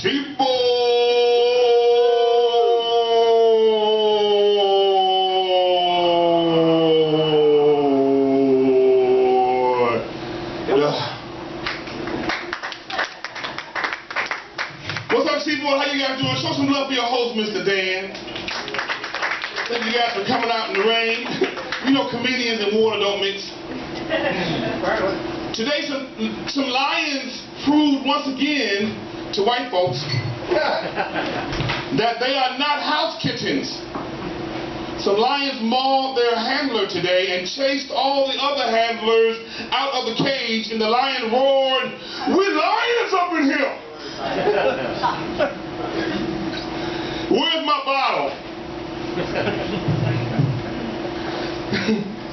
What's up, Seaboard? How you guys doing? Show some love for your host, Mr. Dan. Thank you guys for coming out in the rain. You know comedians and water don't mix. Today, some lions proved once again to white folks that they are not house kittens. Some lions mauled their handler today and chased all the other handlers out of the cage, and the lion roared, "We're lions up in here! Where's my bottle?"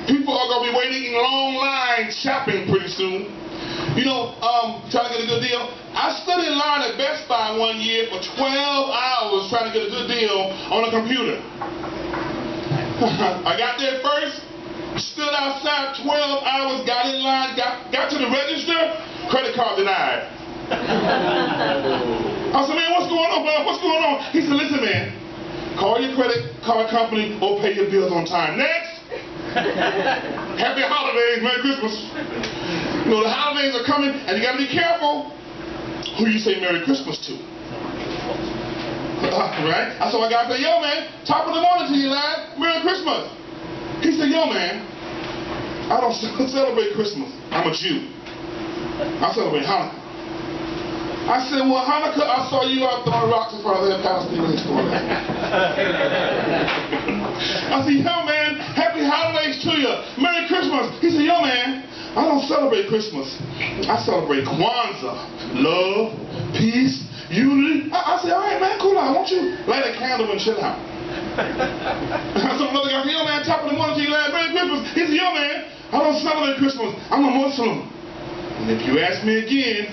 People are going to be waiting in long lines shopping pretty soon. You know, trying to get a good deal. I stood in line at Best Buy one year for 12 hours trying to get a good deal on a computer. I got there first, stood outside 12 hours, got in line, got to the register, credit card denied. I said, "Man, what's going on, bro? What's going on?" He said, "Listen, man, call your credit card company or pay your bills on time. Next." Happy holidays, Merry Christmas. You know, the holidays are coming, and you got to be careful who you say Merry Christmas to. Right? I saw a guy say, "Yo, man, top of the morning to you, lad. Merry Christmas." He said, "Yo, man, I don't celebrate Christmas. I'm a Jew. I celebrate Hanukkah." I said, "Well, Hanukkah, I saw you out throwing rocks in front of that Palestinian store." I said, "Yo, man, happy holidays to you. Merry Christmas." He said, "Yo, man, I don't celebrate Christmas. I celebrate Kwanzaa. Love, peace, unity." I said, "All right, man, cool out. Why don't you light a candle and chill out?" I said, another guy said, "Yo, man, top of the morning to you, lad. Merry Christmas." He said, "Yo, man, I don't celebrate Christmas. I'm a Muslim. And if you ask me again..."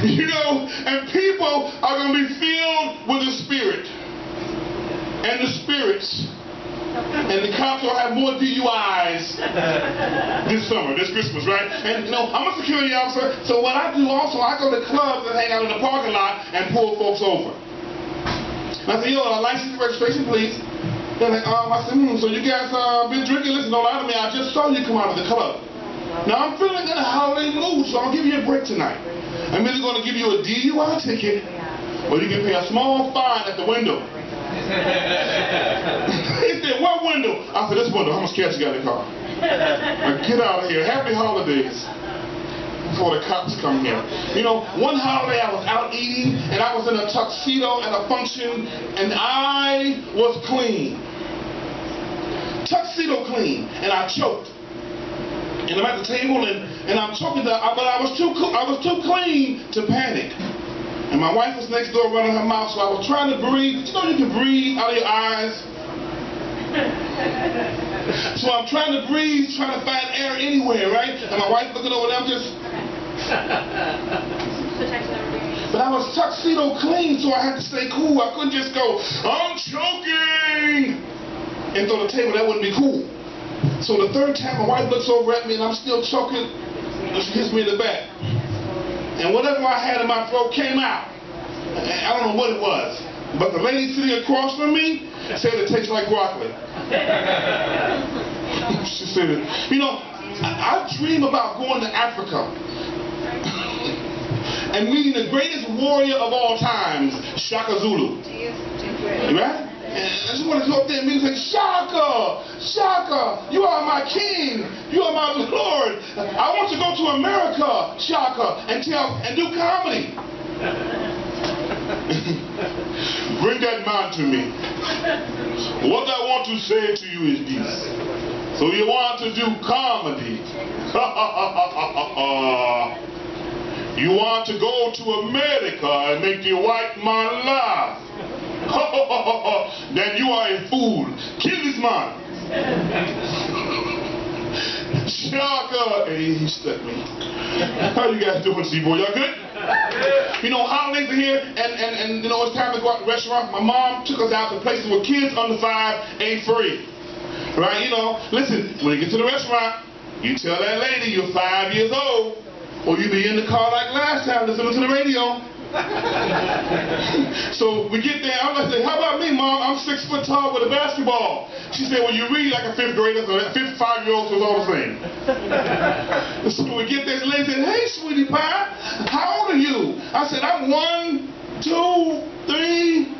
You know, and people are going to be filled with the Spirit and the spirits, and the cops will have more DUIs this summer, this Christmas, right? And you know, I'm a security officer, so what I do also, I go to clubs and hang out in the parking lot and pull folks over. And I say, "Yo, license and registration, please." They're like, I said, "So you guys been drinking? Listen, don't lie to me. I just saw you come out of the club. Now I'm feeling in a holiday mood, so I'll give you a break tonight. I'm either going to give you a DUI ticket, or you can pay a small fine at the window." He said, "What window?" I said, "This window. How much cash you got in the car?" Now get out of here. Happy holidays. Before the cops come here. You know, one holiday I was out eating, and I was in a tuxedo at a function, and I was clean. Tuxedo clean, and I choked. And I'm at the table, and I'm choking, but I was too clean to panic. And my wife was next door running her mouth, so I was trying to breathe. You know, you can breathe out of your eyes. So I'm trying to breathe, trying to find air anywhere, right? And my wife looking over there, I'm just... But I was tuxedo clean, so I had to stay cool. I couldn't just go, "I'm choking," and throw the table. That wouldn't be cool. So the third time, my wife looks over at me, and I'm still choking, and she hits me in the back. And whatever I had in my throat came out. I don't know what it was. But the lady sitting across from me said it tastes like broccoli. She said it. You know, I dream about going to Africa and meeting the greatest warrior of all times, Shaka Zulu. Right? And I just want to go up there and meet him and say, "Shaka, Shaka, you are my king. You are my lord. I want to go to America, Shaka, and do comedy." "Bring that man to me. What I want to say to you is this. So you want to do comedy? You want to go to America and make the white man laugh? Then you are a fool. Kill this man." Shaka, hey, he stuck me. How you guys doing, Seaboy? Y'all good? You know, holidays are here, and you know, it's time to go out to the restaurant. My mom took us out to places where kids under 5 ain't free. Right? You know, listen, when you get to the restaurant, You tell that lady you're 5 years old, or you be in the car like last time listening to the radio. So we get there, I'm like, how about me, Mom? I'm 6 foot tall with a basketball. She said, well, you read like a 5th grader, so that 5-year-old was all the same. So we get there, the lady said, hey, sweetie pie, how old are you? I said, I'm 1, 2, 3,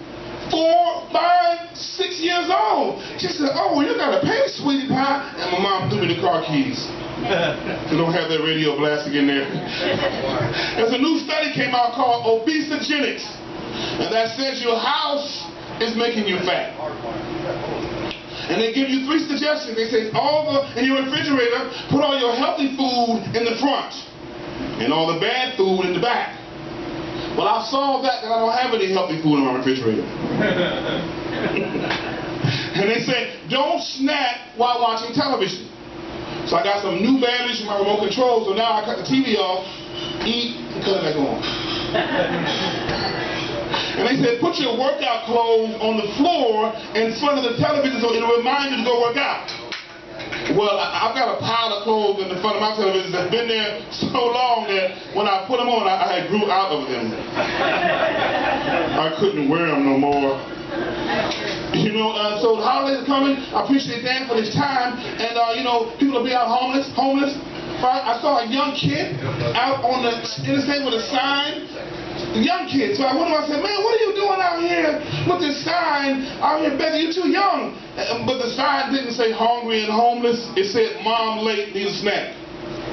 4, 5, 6 years old. She said, oh, well, you gotta pay, sweetie pie. And my mom threw me the car keys. So don't have that radio blasting in there. There's a new study came out called obesogenics, and that says your house is making you fat. And they give you 3 suggestions. They say in your refrigerator, put all your healthy food in the front and all the bad food in the back. Well, I've solved that, and I don't have any healthy food in my refrigerator. And they say, don't snack while watching television. So I got some new batteries for my remote control, so now I cut the TV off, eat, and cut it back on. And they said, put your workout clothes on the floor in front of the television so it'll remind you to go work out. Well, I've got a pile of clothes in the front of my television that's been there so long that when I put them on, I grew out of them. I couldn't wear them no more. You know, so the holidays are coming. I appreciate Dan for this time. And, you know, people will be out homeless. Right? I saw a young kid out on the interstate with a sign. A young kid. So I went to him, I said, man, what are you doing out here with this sign out here begging? You're too young. But the sign didn't say hungry and homeless. It said, Mom late, need a snack.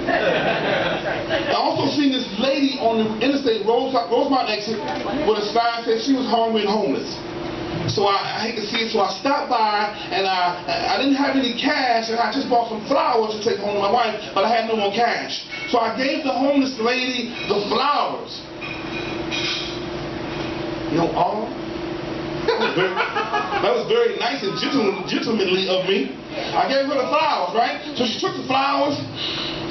I also seen this lady on the interstate, Rosemont exit, with a sign that said she was hungry and homeless. So I hate to see it, so I stopped by, and I didn't have any cash, and I just bought some flowers to take home to my wife, but I had no more cash. So I gave the homeless lady the flowers. You know, that was very nice and gentlemanly of me. I gave her the flowers, right? So she took the flowers,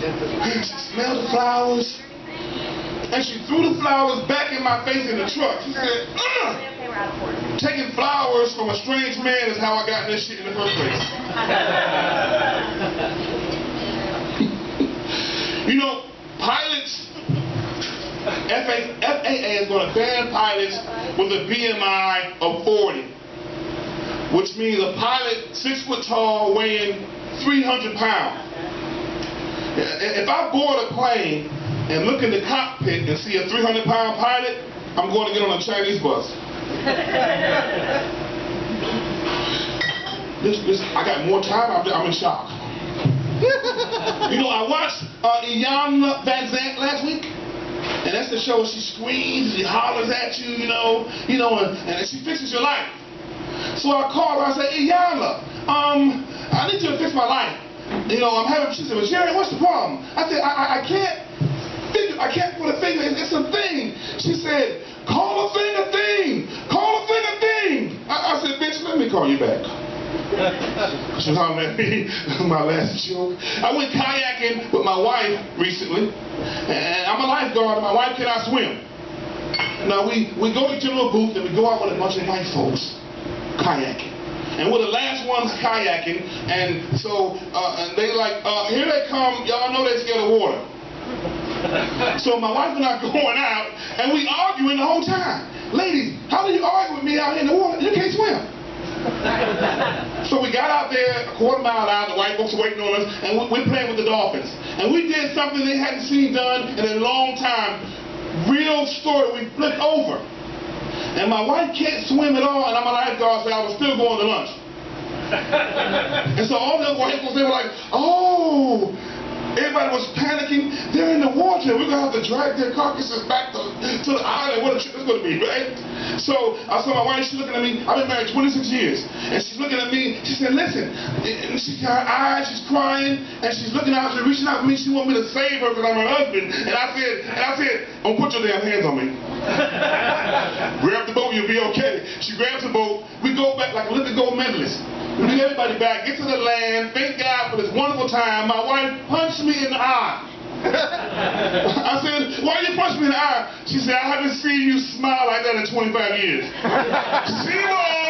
she smelled the flowers, and she threw the flowers back in my face in the truck. She said, ugh! Taking flowers from a strange man is how I got this shit in the first place. You know, pilots, FAA is going to ban pilots with a BMI of 40, which means a pilot 6 foot tall weighing 300 pounds. If I board a plane and look in the cockpit and see a 300-pound pilot, I'm going to get on a Chinese bus. I got more time, I'm in shock. You know, I watched Iyanla Vanzant last week, and that's the show. She screams, she hollers at you, you know, and she fixes your life. So I called her, I said, Iyanla, I need you to fix my life. You know, she said, well, Jerry, what's the problem? I said, I can't put a finger, it's a thing. She said, call a thing a thing. Call a thing a thing. I said, bitch, let me call you back. She was hollering at me. My last joke. I went kayaking with my wife recently, and I'm a lifeguard, and my wife cannot swim. Now, we go to a little booth, and we go out with a bunch of white folks kayaking. And we're the last ones kayaking, and so and they like, here they come, y'all know they're scared of water. So my wife and I going out, and we arguing the whole time. Ladies, how do you argue with me out here in the water? You can't swim. So we got out there a quarter mile out, the white folks are waiting on us, and we're playing with the dolphins. And we did something they hadn't seen done in a long time. Real story, we flipped over. And my wife can't swim at all, and I'm a lifeguard, so I was still going to lunch. And so all the white folks, they were like, oh. Everybody was panicking. They're in the water. We're going to have to drag their carcasses back to the island. What a trip it's going to be, right? So I saw my wife, she's looking at me. I've been married 26 years. And she's looking at me. She said, listen. And she's got her eyes. She's crying. And she's looking out. She's reaching out for me. She wants me to save her because I'm her husband. And I said, don't put your damn hands on me. Grab the boat. You'll be okay. She grabs the boat. We go back like Olympic gold medalists. We bring everybody back, get to the land, thank God for this wonderful time. My wife punched me in the eye. I said, why you punch me in the eye? She said, I haven't seen you smile like that in 25 years. Sheeley!